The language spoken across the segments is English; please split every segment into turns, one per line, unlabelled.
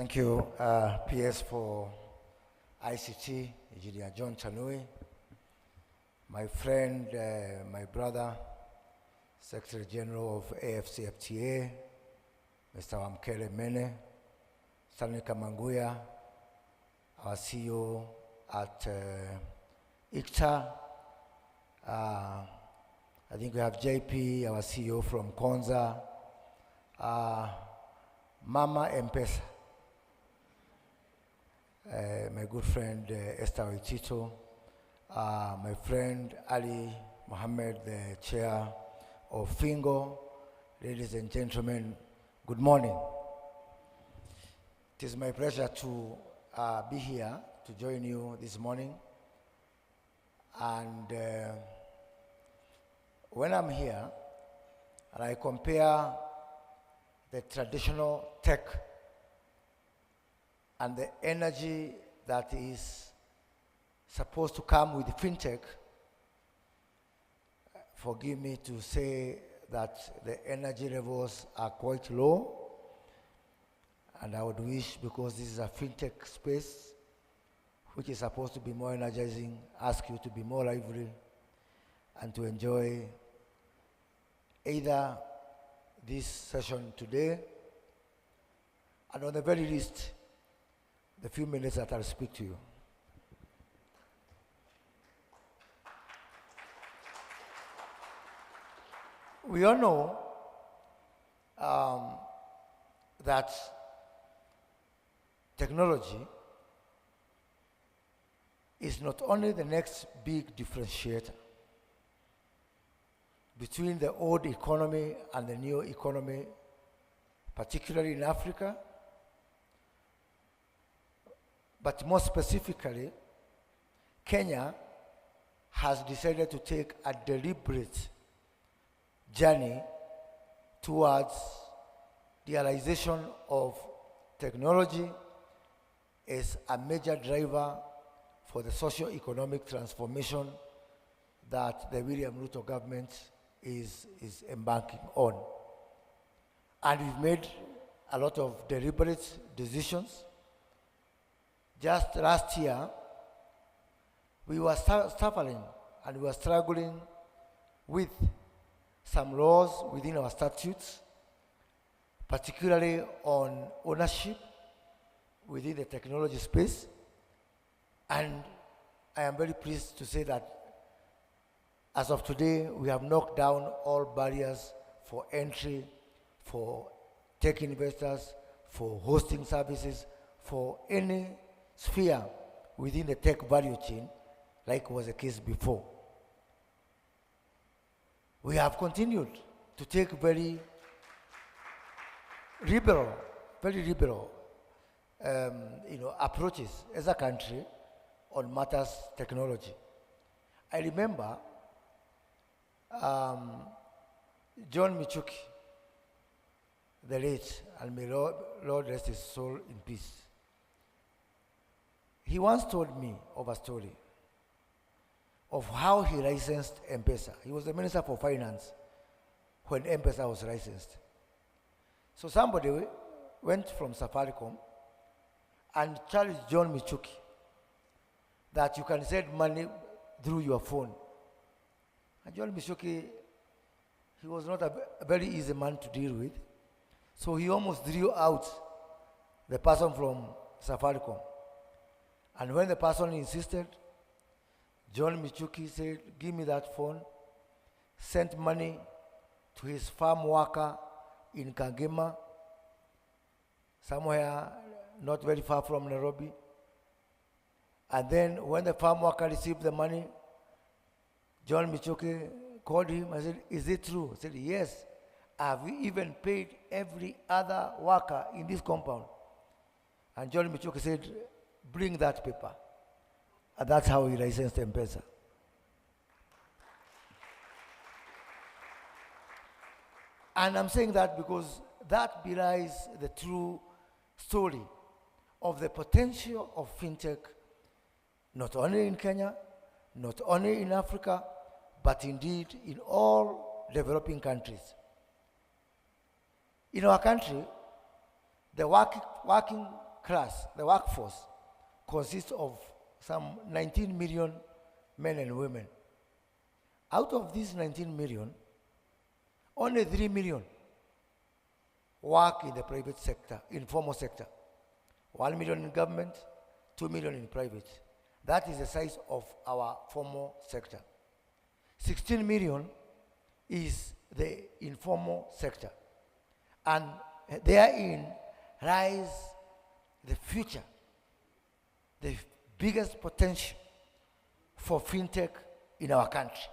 Thank you, PS for ICT, Engineer John Tanui, my friend, my brother, Secretary General of AFCFTA, Mr. Wamkele Mene, Stanley Kamanguya, our CEO at ICTA. I think we have JP, our CEO from Konza, Mama M-Pesa, my good friend Esther Oitito, my friend Ali Mohammed, the chair of Fingo. Ladies and gentlemen, good morning. It is my pleasure to be here to join you this morning. And when I'm here and I compare the traditional tech and the energy that is supposed to come with Fintech, forgive me to say that the energy levels are quite low, and I would wish, because this is a Fintech space, which is supposed to be more energizing, ask you to be more lively and to enjoy either this session today, and on the very least, the few minutes that I'll speak to you. We all know that technology is not only the next big differentiator between the old economy and the new economy, particularly in Africa, but more specifically, Kenya has decided to take a deliberate journey towards the realization of technology as a major driver for the socio-economic transformation that the William Ruto government is embarking on. And we've made a lot of deliberate decisions. Just last year, we were suffering and we were struggling with some laws within our statutes, particularly on ownership within the technology space. And I am very pleased to say that as of today, we have knocked down all barriers for entry, for tech investors, for hosting services, for any sphere within the tech value chain, like was the case before. We have continued to take very liberal approaches as a country on matters technology. I remember John Michuki, the late, and may Lord rest his soul in peace. He once told me of a story of how he licensed M-Pesa. He was the Minister for Finance when M-Pesa was licensed. So somebody went from Safaricom and challenged John Michuki that you can send money through your phone. And John Michuki, he was not a very easy man to deal with. So he almost drew out the person from Safaricom. And when the person insisted, John Michuki said, give me that phone, sent money to his farm worker in Kangema, somewhere not very far from Nairobi. And then when the farm worker received the money, John Michuki called him and said, is it true? He said, yes. Have we even paid every other worker in this compound? And John Michuki said, bring that paper. And that's how he licensed M-Pesa. And I'm saying that because that belies the true story of the potential of Fintech, not only in Kenya, not only in Africa, but indeed in all developing countries. In our country, the working class, the workforce, consists of some 19 million men and women. Out of these 19 million, only 3 million work in the private sector, informal sector. 1 million in government, 2 million in private. That is the size of our formal sector. 16 million is the informal sector. And therein lies the future, the biggest potential for fintech in our country.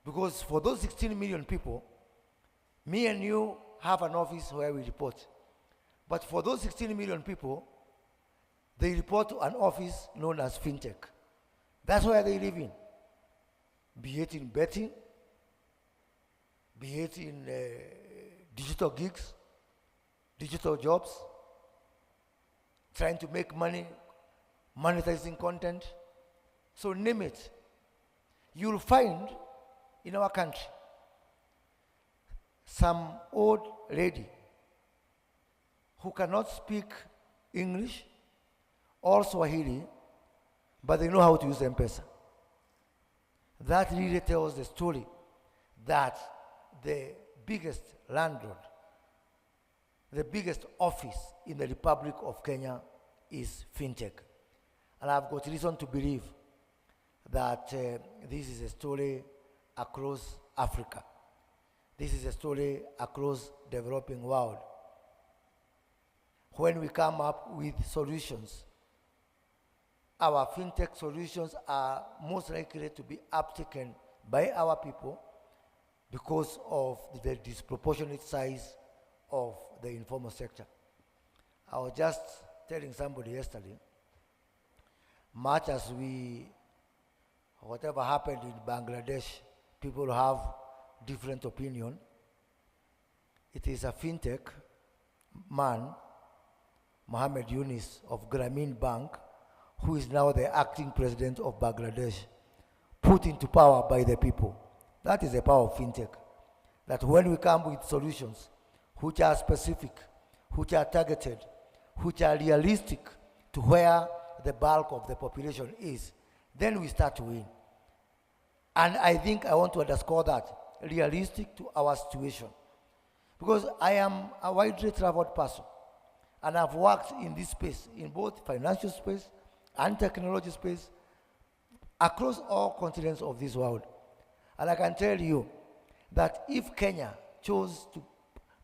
Because for those 16 million people, me and you have an office where we report. But for those 16 million people, they report to an office known as Fintech. That's where they live in. Be it in betting, be it in digital gigs, digital jobs, trying to make money, monetizing content. So name it. You'll find in our country some old lady who cannot speak English or Swahili, but they know how to use M-Pesa. That really tells the story that the biggest landlord, the biggest office in the Republic of Kenya is Fintech. And I've got reason to believe that this is a story across Africa. This is a story across the developing world. When we come up with solutions, our fintech solutions are most likely to be uptaken by our people because of the disproportionate size of the informal sector. I was just telling somebody yesterday, much as whatever happened in Bangladesh, people have different opinion. It is a fintech man, Mohammed Yunus of Grameen Bank, who is now the acting president of Bangladesh, put into power by the people. That is the power of fintech. That when we come with solutions which are specific, which are targeted, which are realistic to where the bulk of the population is, then we start to win. And I think I want to underscore that, realistic to our situation. Because I am a widely traveled person, and I've worked in this space, in both financial space and technology space, across all continents of this world. And I can tell you that if Kenya chose to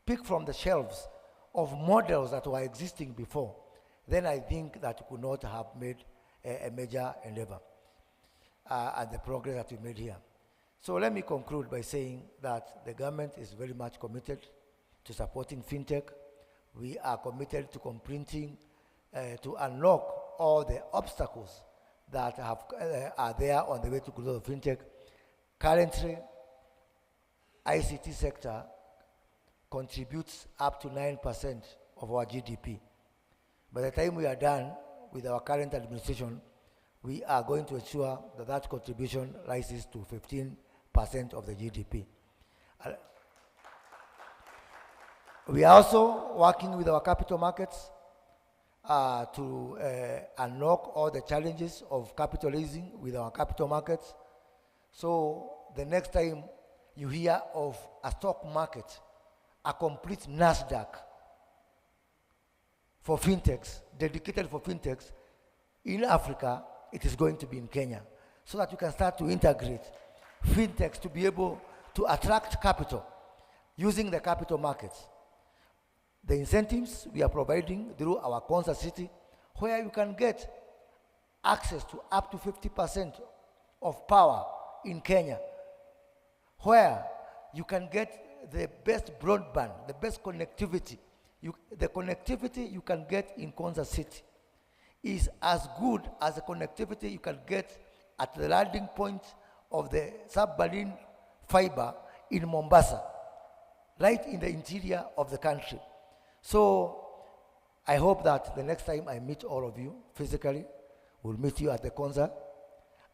pick from the shelves of models that were existing before, then I think that we could not have made a major endeavor and the progress that we made here. So let me conclude by saying that the government is very much committed to supporting fintech. We are committed to completing, to unlock all the obstacles that are there on the way to growth of fintech. Currently, ICT sector contributes up to 9% of our GDP. By the time we are done with our current administration, we are going to ensure that that contribution rises to 15% of the GDP. We are also working with our capital markets to unlock all the challenges of capital raising with our capital markets. So the next time you hear of a stock market, a complete NASDAQ for fintechs, dedicated for fintechs in Africa, it is going to be in Kenya, so that you can start to integrate fintechs to be able to attract capital using the capital markets. The incentives we are providing through our Concert City, where you can get access to up to 50% of power in Kenya, where you can get the best broadband, the best connectivity. The connectivity you can get in Concert City is as good as the connectivity you can get at the landing point of the submarine fiber in Mombasa, right in the interior of the country. So I hope that the next time I meet all of you physically, we'll meet you at the concert.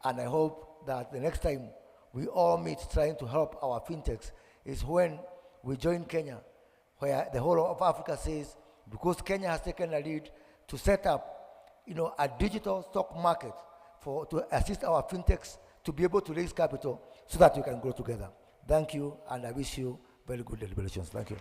And I hope that the next time we all meet trying to help our fintechs is when we join Kenya, where the whole of Africa says, because Kenya has taken a lead, to set up, a digital stock market to assist our fintechs to be able to raise capital so that we can grow together. Thank you, and I wish you very good deliberations. Thank you.